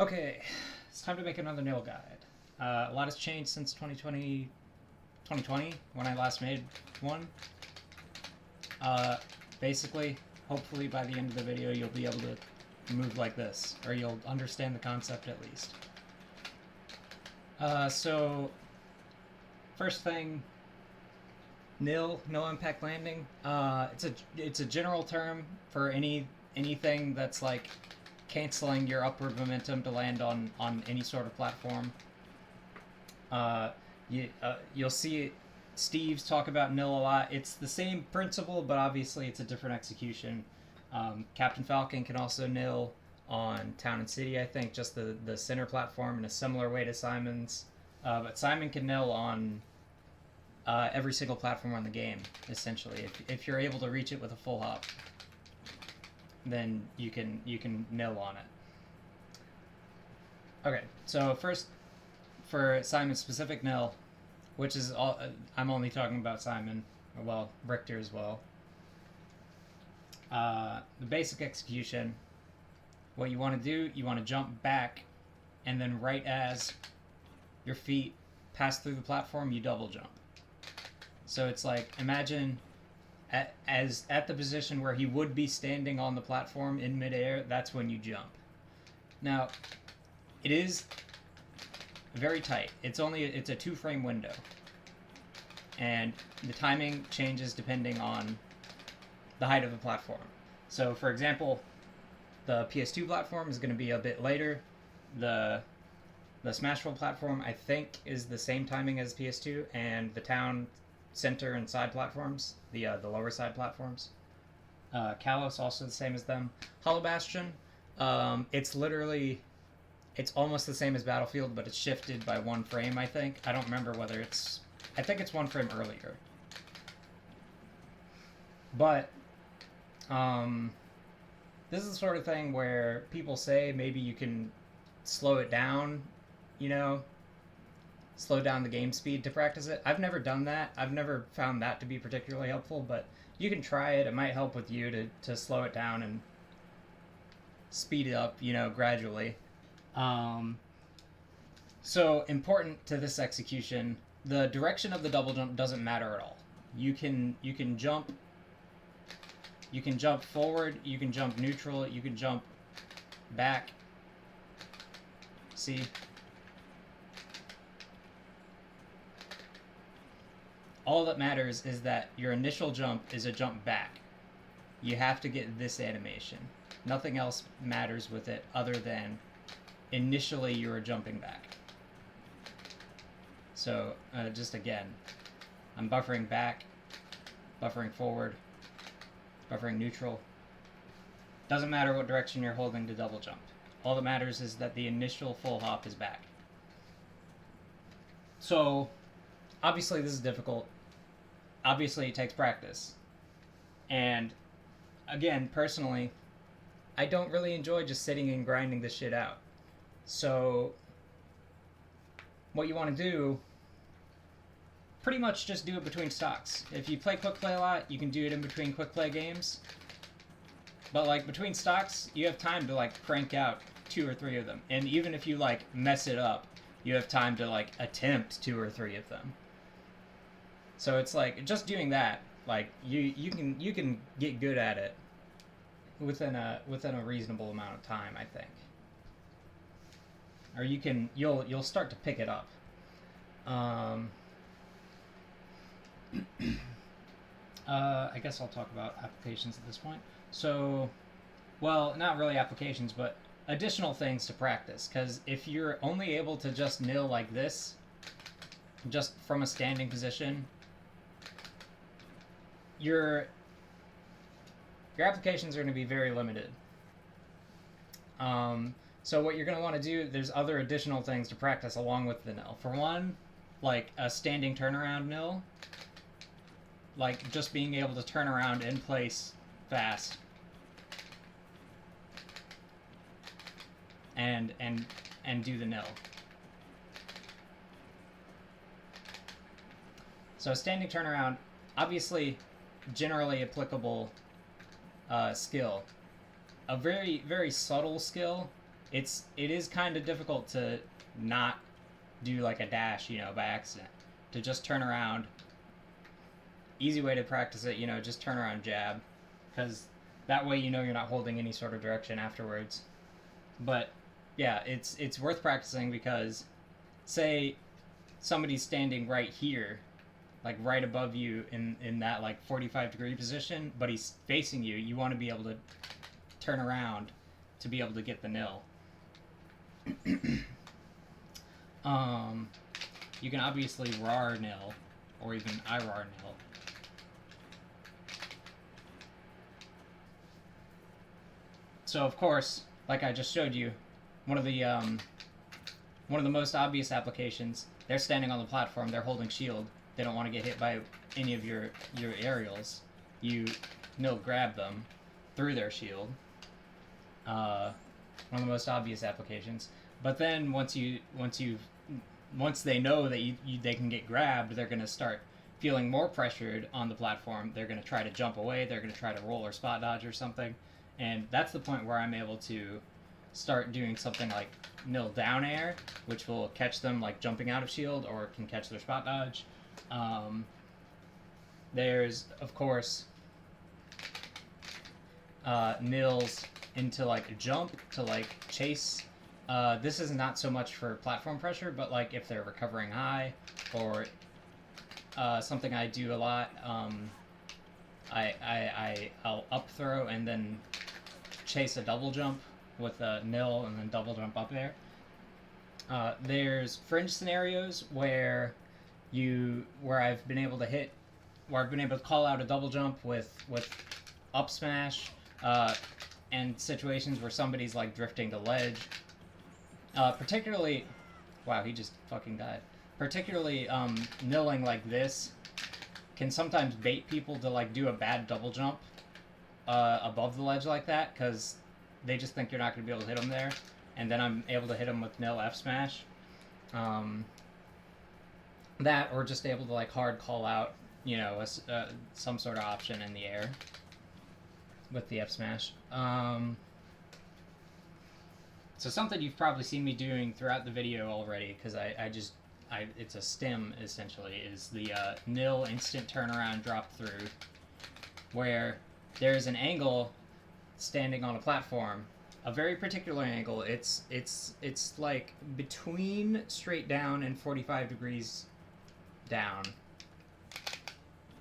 Okay, it's time to make another NIL guide. A lot has changed since 2020 when I last made one. Uh, Basically, hopefully by the end of the video you'll be able to move like this, or you'll understand the concept at least. So, first thing, NIL, no impact landing. It's a general term for anything that's like canceling your upward momentum to land on any sort of platform. You'll see Steve's talk about NIL a lot. It's the same principle, but obviously it's a different execution. Captain Falcon can also NIL on Town and City, I think, just the center platform in a similar way to Simon's. But Simon can NIL on every single platform on the game, essentially. If you're able to reach it with a full hop, then you can NIL on it. Okay, so first, for Simon's specific NIL, which is all, I'm only talking about Simon, well, Richter as well. The basic execution, what you want to do, you want to jump back, and then right as your feet pass through the platform, you double jump. So it's like, imagine at the position where he would be standing on the platform in midair, that's when you jump. Now, it is very tight. It's a 2-frame window, and the timing changes depending on the height of the platform. So, for example, the PS2 platform is going to be a bit later. The Smashville platform, I think, is the same timing as PS2, and the town, center, and side platforms, the lower side platforms. Kalos also the same as them. Hollow Bastion, it's almost the same as Battlefield, but it's shifted by 1 frame, I think. I don't remember whether I think it's 1 frame earlier. But, this is the sort of thing where people say maybe you can slow it down, slow down the game speed to practice it. I've never done that. I've never found that to be particularly helpful, but you can try it. It might help with you to slow it down and speed it up, gradually. So important to this execution, the direction of the double jump doesn't matter at all. You can jump forward, you can jump neutral, you can jump back. See? All that matters is that your initial jump is a jump back. You have to get this animation. Nothing else matters with it other than initially you're jumping back. So, just again, I'm buffering back, buffering forward, buffering neutral. Doesn't matter what direction you're holding to double jump. All that matters is that the initial full hop is back. So, obviously this is difficult. Obviously it takes practice. And, again, personally, I don't really enjoy just sitting and grinding this shit out. So, what you want to do, pretty much just do it between stocks. If you play quick play a lot, you can do it in between quick play games. But, like, between stocks, you have time to, like, crank out 2 or 3 of them. And even if you, like, mess it up, you have time to, like, attempt 2 or 3 of them. So it's like, just doing that, like, you can get good at it within a reasonable amount of time, I think. Or you'll start to pick it up. I guess I'll talk about applications at this point. So, well, not really applications, but additional things to practice. Because if you're only able to just NIL like this, just from a standing position, your applications are going to be very limited. So what you're going to want to do, there's other additional things to practice along with the NIL. For one, like a standing turnaround NIL, like just being able to turn around in place fast and do the NIL. So standing turnaround, obviously generally applicable skill. A very, very subtle skill it is kind of difficult to not do like a dash, by accident. To just turn around. Easy way to practice it, just turn around jab, because that way you're not holding any sort of direction afterwards. But yeah, it's worth practicing because, say, somebody's standing right here, like right above you in that like 45-degree position, but he's facing you. You want to be able to turn around to be able to get the nil. You can obviously rar nil, or even I rar nil. So of course, like I just showed you, one of the most obvious applications. They're standing on the platform. They're holding shield. They don't want to get hit by any of your aerials. You nil grab them through their shield. One of the most obvious applications. But then once they know that they can get grabbed, they're going to start feeling more pressured on the platform. They're going to try to jump away. They're going to try to roll or spot dodge or something. And that's the point where I'm able to start doing something like nil down air, which will catch them like jumping out of shield, or can catch their spot dodge. There's, of course, nils into like a jump to like chase. This is not so much for platform pressure, but like if they're recovering high, or something I do a lot, I'll up throw and then chase a double jump with a nil and then double jump up there. There's fringe scenarios where I've been able to call out a double jump with up smash, and situations where somebody's like drifting to ledge. Particularly, wow, he just fucking died. Particularly, nilling like this can sometimes bait people to like do a bad double jump above the ledge like that, because they just think you're not going to be able to hit them there, and then I'm able to hit them with nil F smash. That, or just able to like hard call out, some sort of option in the air with the F smash. So something you've probably seen me doing throughout the video already, because it's a stem essentially, is the nil instant turnaround drop through, where there's an angle standing on a platform, a very particular angle. It's like between straight down and 45 degrees down,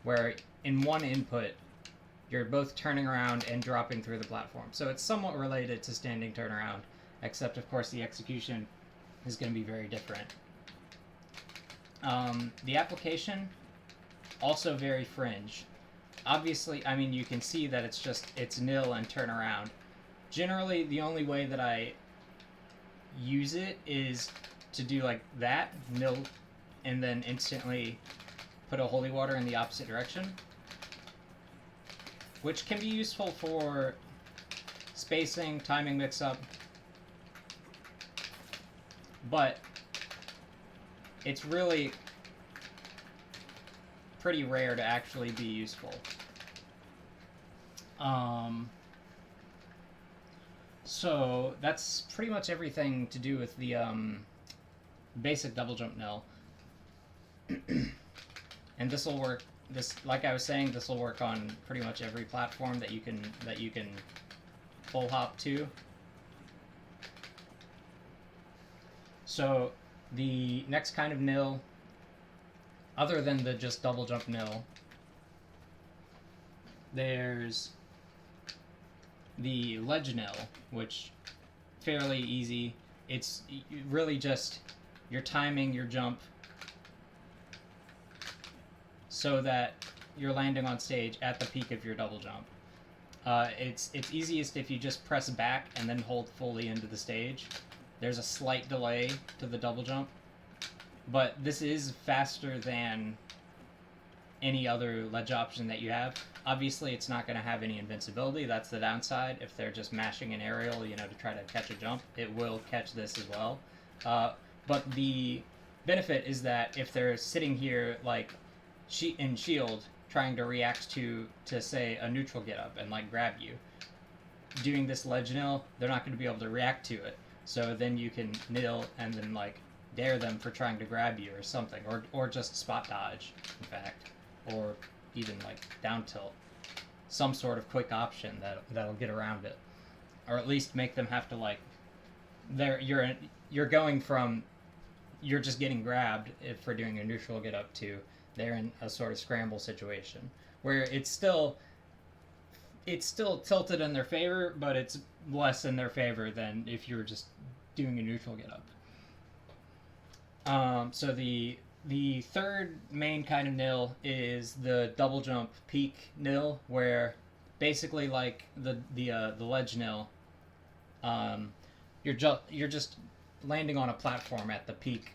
where in one input you're both turning around and dropping through the platform. So it's somewhat related to standing turnaround, except of course the execution is going to be very different. The application, also very fringe. Obviously, I mean, you can see that it's nil and turn around. Generally, the only way that I use it is to do like that, nil, and then instantly put a holy water in the opposite direction, which can be useful for spacing, timing mix-up, but it's really pretty rare to actually be useful. So that's pretty much everything to do with the basic double jump nil. And this will work. Like I was saying, this will work on pretty much every platform that you can full hop to. So the next kind of nil, other than the just double jump nil, there's the ledge nil, which fairly easy. It's really just you're timing your jump so that you're landing on stage at the peak of your double jump. It's easiest if you just press back and then hold fully into the stage. There's a slight delay to the double jump, but this is faster than any other ledge option that you have. Obviously, it's not going to have any invincibility. That's the downside. If they're just mashing an aerial, to try to catch a jump, it will catch this as well. But the benefit is that if they're sitting here like in shield, trying to react to say a neutral get up and like grab you, doing this ledge nil, they're not going to be able to react to it. So then you can nil and then like dare them for trying to grab you or something, or just spot dodge, in fact, or even like down tilt, some sort of quick option that'll get around it, or at least make them have to like, you're going from you're just getting grabbed if for doing a neutral get up to they're in a sort of scramble situation where it's still tilted in their favor, but it's less in their favor than if you were just doing a neutral get up. So the third main kind of nil is the double jump peak nil, where basically like the ledge nil, you're just landing on a platform at the peak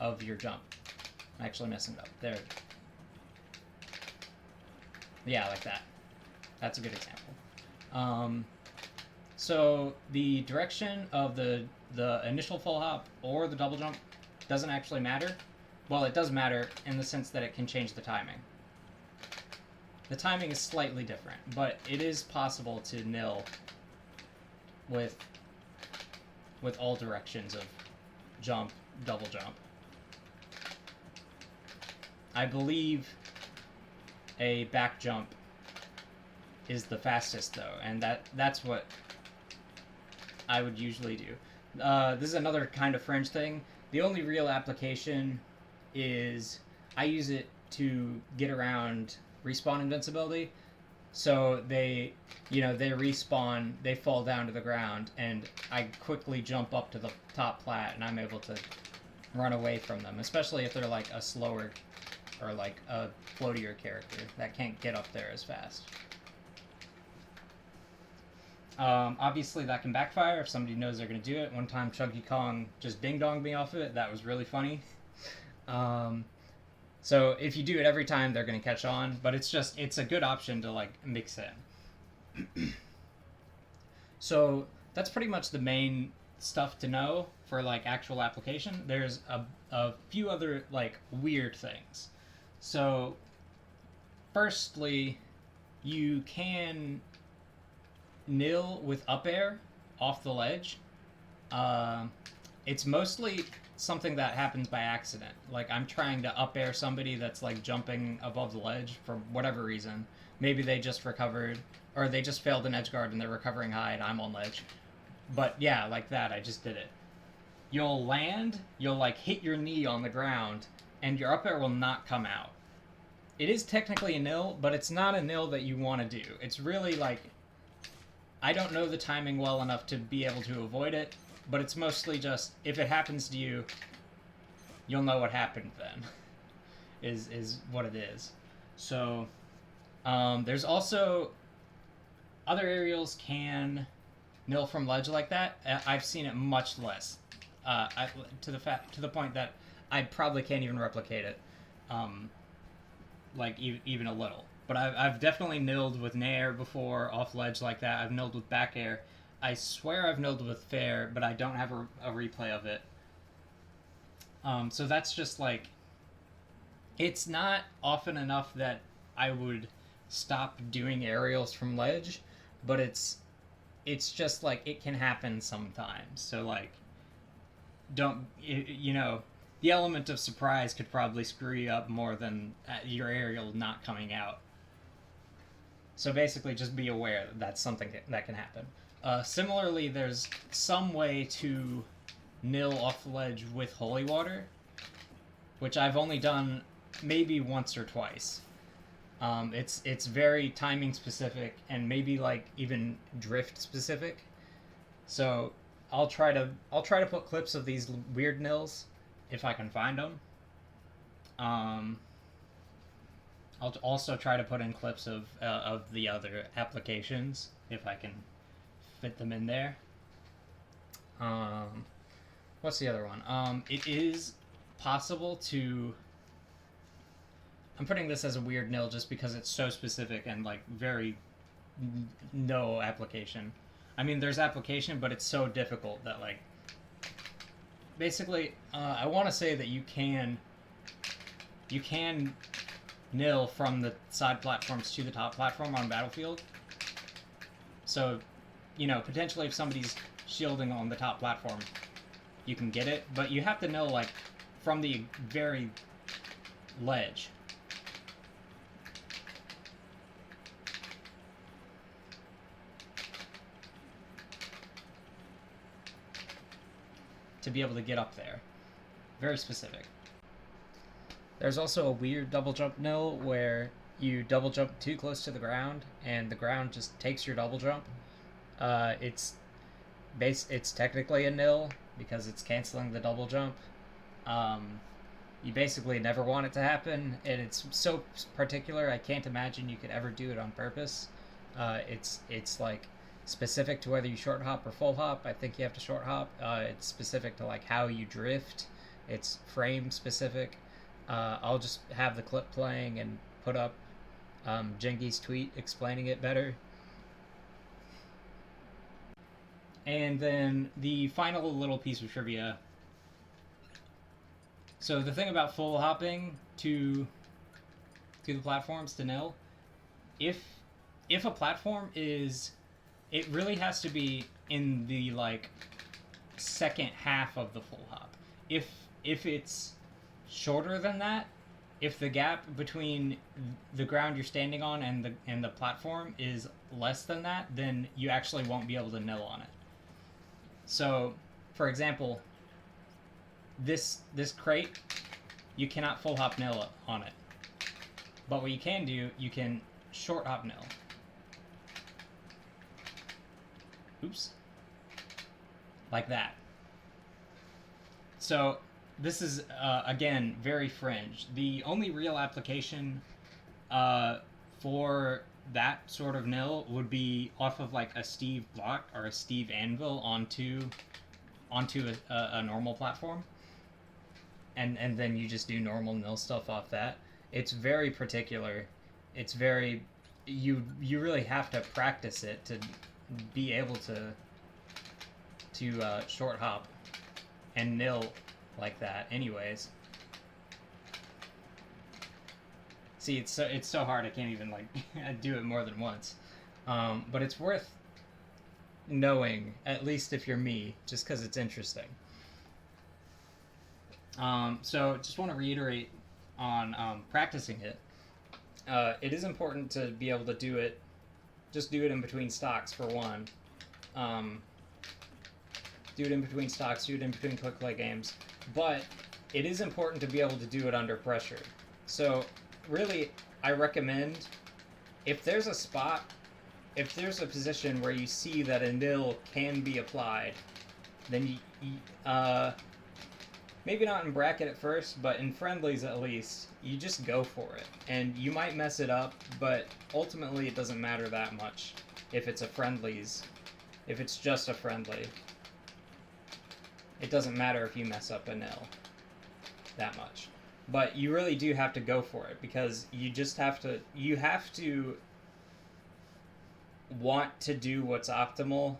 of your jump. I'm actually messing it up there. Yeah, like that. That's a good example. So the direction of the initial full hop or the double jump doesn't actually matter. Well, it does matter in the sense that it can change the timing. The timing is slightly different, but it is possible to nil with all directions of jump, double jump. I believe a back jump is the fastest though, and that's what I would usually do. This is another kind of fringe thing. The only real application is I use it to get around respawn invincibility. So they respawn, they fall down to the ground, and I quickly jump up to the top plat, and I'm able to run away from them, especially if they're like a slower or like a floatier character that can't get up there as fast. Obviously that can backfire if somebody knows they're going to do it. One time Chunky Kong just ding-donged me off of it. That was really funny. So if you do it every time, they're going to catch on, but it's a good option to like mix in. So that's pretty much the main stuff to know for like actual application. There's a few other like weird things. So firstly, you can nil with up air off the ledge. It's mostly something that happens by accident. Like I'm trying to up air somebody that's like jumping above the ledge for whatever reason. Maybe they just recovered, or they just failed an edge guard and they're recovering high and I'm on ledge. But yeah, like that, I just did it. You'll land, you'll like hit your knee on the ground, and your up air will not come out. It is technically a nil, but it's not a nil that you want to do. It's really like, I don't know the timing well enough to be able to avoid it, but it's mostly just, if it happens to you, you'll know what happened then, is what it is. So, there's also, other aerials can nil from ledge like that. I've seen it much less, to the point that I probably can't even replicate it, like even a little. But I've definitely nilled with nair before, off ledge like that. I've nilled with back air. I swear I've nilled with fair, but I don't have a replay of it. So that's just like, it's not often enough that I would stop doing aerials from ledge, but it's just like, it can happen sometimes. So like, the element of surprise could probably screw you up more than your aerial not coming out. So basically, just be aware that that's something that can happen. Similarly, there's some way to nil off the ledge with holy water, which I've only done maybe once or twice. It's very timing specific and maybe like even drift specific. So I'll try to put clips of these weird nils if I can find them. I'll also try to put in clips of the other applications if I can fit them in there. What's the other one? It is possible to... I'm putting this as a weird nil just because it's so specific and like very no application. I mean, there's application, but it's so difficult that like... Basically, I want to say that you can nil from the side platforms to the top platform on Battlefield. So, potentially if somebody's shielding on the top platform, you can get it, but you have to know, like, from the very ledge. To be able to get up there. Very specific. There's also a weird double jump NIL where you double jump too close to the ground and the ground just takes your double jump. It's technically a NIL because it's canceling the double jump. You basically never want it to happen, and it's so particular. I can't imagine you could ever do it on purpose. It's like specific to whether you short hop or full hop. I think you have to short hop. It's specific to like how you drift. It's frame specific. I'll just have the clip playing and put up Jengi's tweet explaining it better. And then the final little piece of trivia. So the thing about full hopping to the platforms to NIL, if a platform is, it really has to be in the like second half of the full hop. If it's shorter than that, if the gap between the ground you're standing on and the platform is less than that, then you actually won't be able to NIL on it. So, for example, this crate, you cannot full hop NIL on it. But what you can do, you can short hop NIL. Oops. Like that. So this is, again, very fringe. The only real application for that sort of NIL would be off of like a Steve block or a Steve anvil onto a normal platform. And then you just do normal NIL stuff off that. It's very particular. It's very, you really have to practice it to be able to short hop and NIL like that anyways. See, it's so hard I can't even like do it more than once. But it's worth knowing, at least if you're me, just because it's interesting. So just want to reiterate on practicing it. It is important to be able to do it. Just do it in between stocks for one. Do it in between stocks. Do it in between quick play games. But it is important to be able to do it under pressure. So really, I recommend if there's a spot, if there's a position where you see that a NIL can be applied, then maybe not in bracket at first, but in friendlies at least, you just go for it. And you might mess it up, but ultimately it doesn't matter that much if it's a friendlies. If it's just a friendly, it doesn't matter if you mess up a NIL that much. But you really do have to go for it, because you have to want to do what's optimal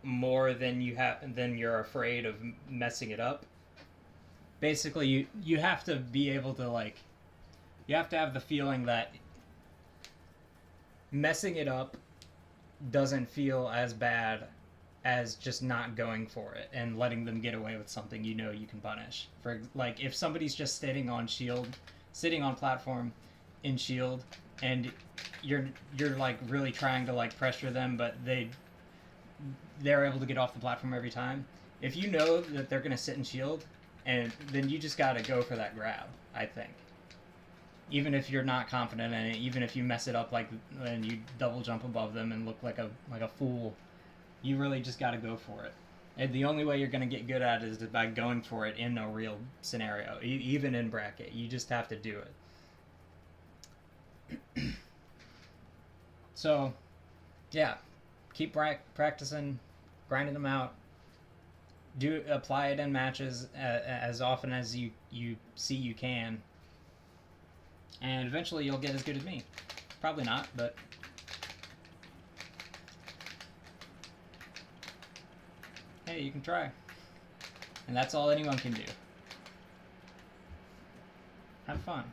more than you're afraid of messing it up. Basically, you have to be able to, like, you have to have the feeling that messing it up doesn't feel as bad as just not going for it and letting them get away with something you know you can punish. For like, if somebody's just sitting on platform in shield, and you're like really trying to like pressure them, but they're able to get off the platform every time. If you know that they're gonna sit in shield, and then you just gotta go for that grab, I think. Even if you're not confident in it, even if you mess it up like and you double jump above them and look like a fool, you really just gotta go for it. And the only way you're gonna get good at it is by going for it in a real scenario, even in bracket. You just have to do it. So, yeah, keep practicing, grinding them out. Apply it in matches as often as you see you can, and eventually you'll get as good as me. Probably not, but hey, you can try, and that's all anyone can do. Have fun.